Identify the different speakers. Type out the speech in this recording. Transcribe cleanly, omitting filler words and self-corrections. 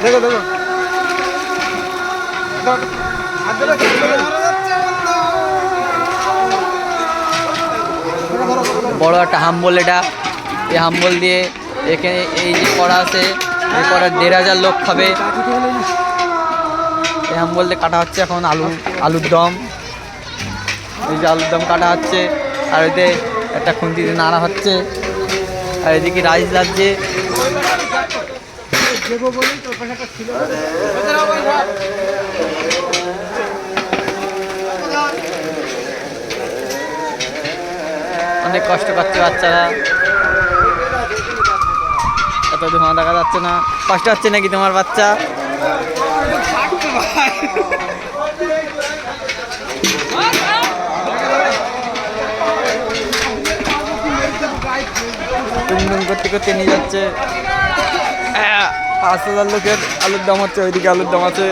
Speaker 1: দেখো দেখো
Speaker 2: বড় একটা হাম্বল, এটা এই হাম্বল দিয়ে এখানে এই যে কড়া আছে, এই কড়া 1500 লোক খাবে। এই হাম্বল দিয়ে কাটা হচ্ছে এখন আলুর দম। এই যে আলুর দম কাটা হচ্ছে, আর এতে একটা খুন্তি দিয়ে নাড়া হচ্ছে, আর এদিকে রাইস লাগছে। অনেক কষ্ট করছে বাচ্চারা, এত ধোঁয়া দেখা যাচ্ছে না। কষ্ট হচ্ছে নাকি তোমার বাচ্চা? টুমটুম করতে করতে নিয়ে যাচ্ছে। 5000 লোকের আলুর দম হচ্ছে, ওইদিকে আলুর দম আছে।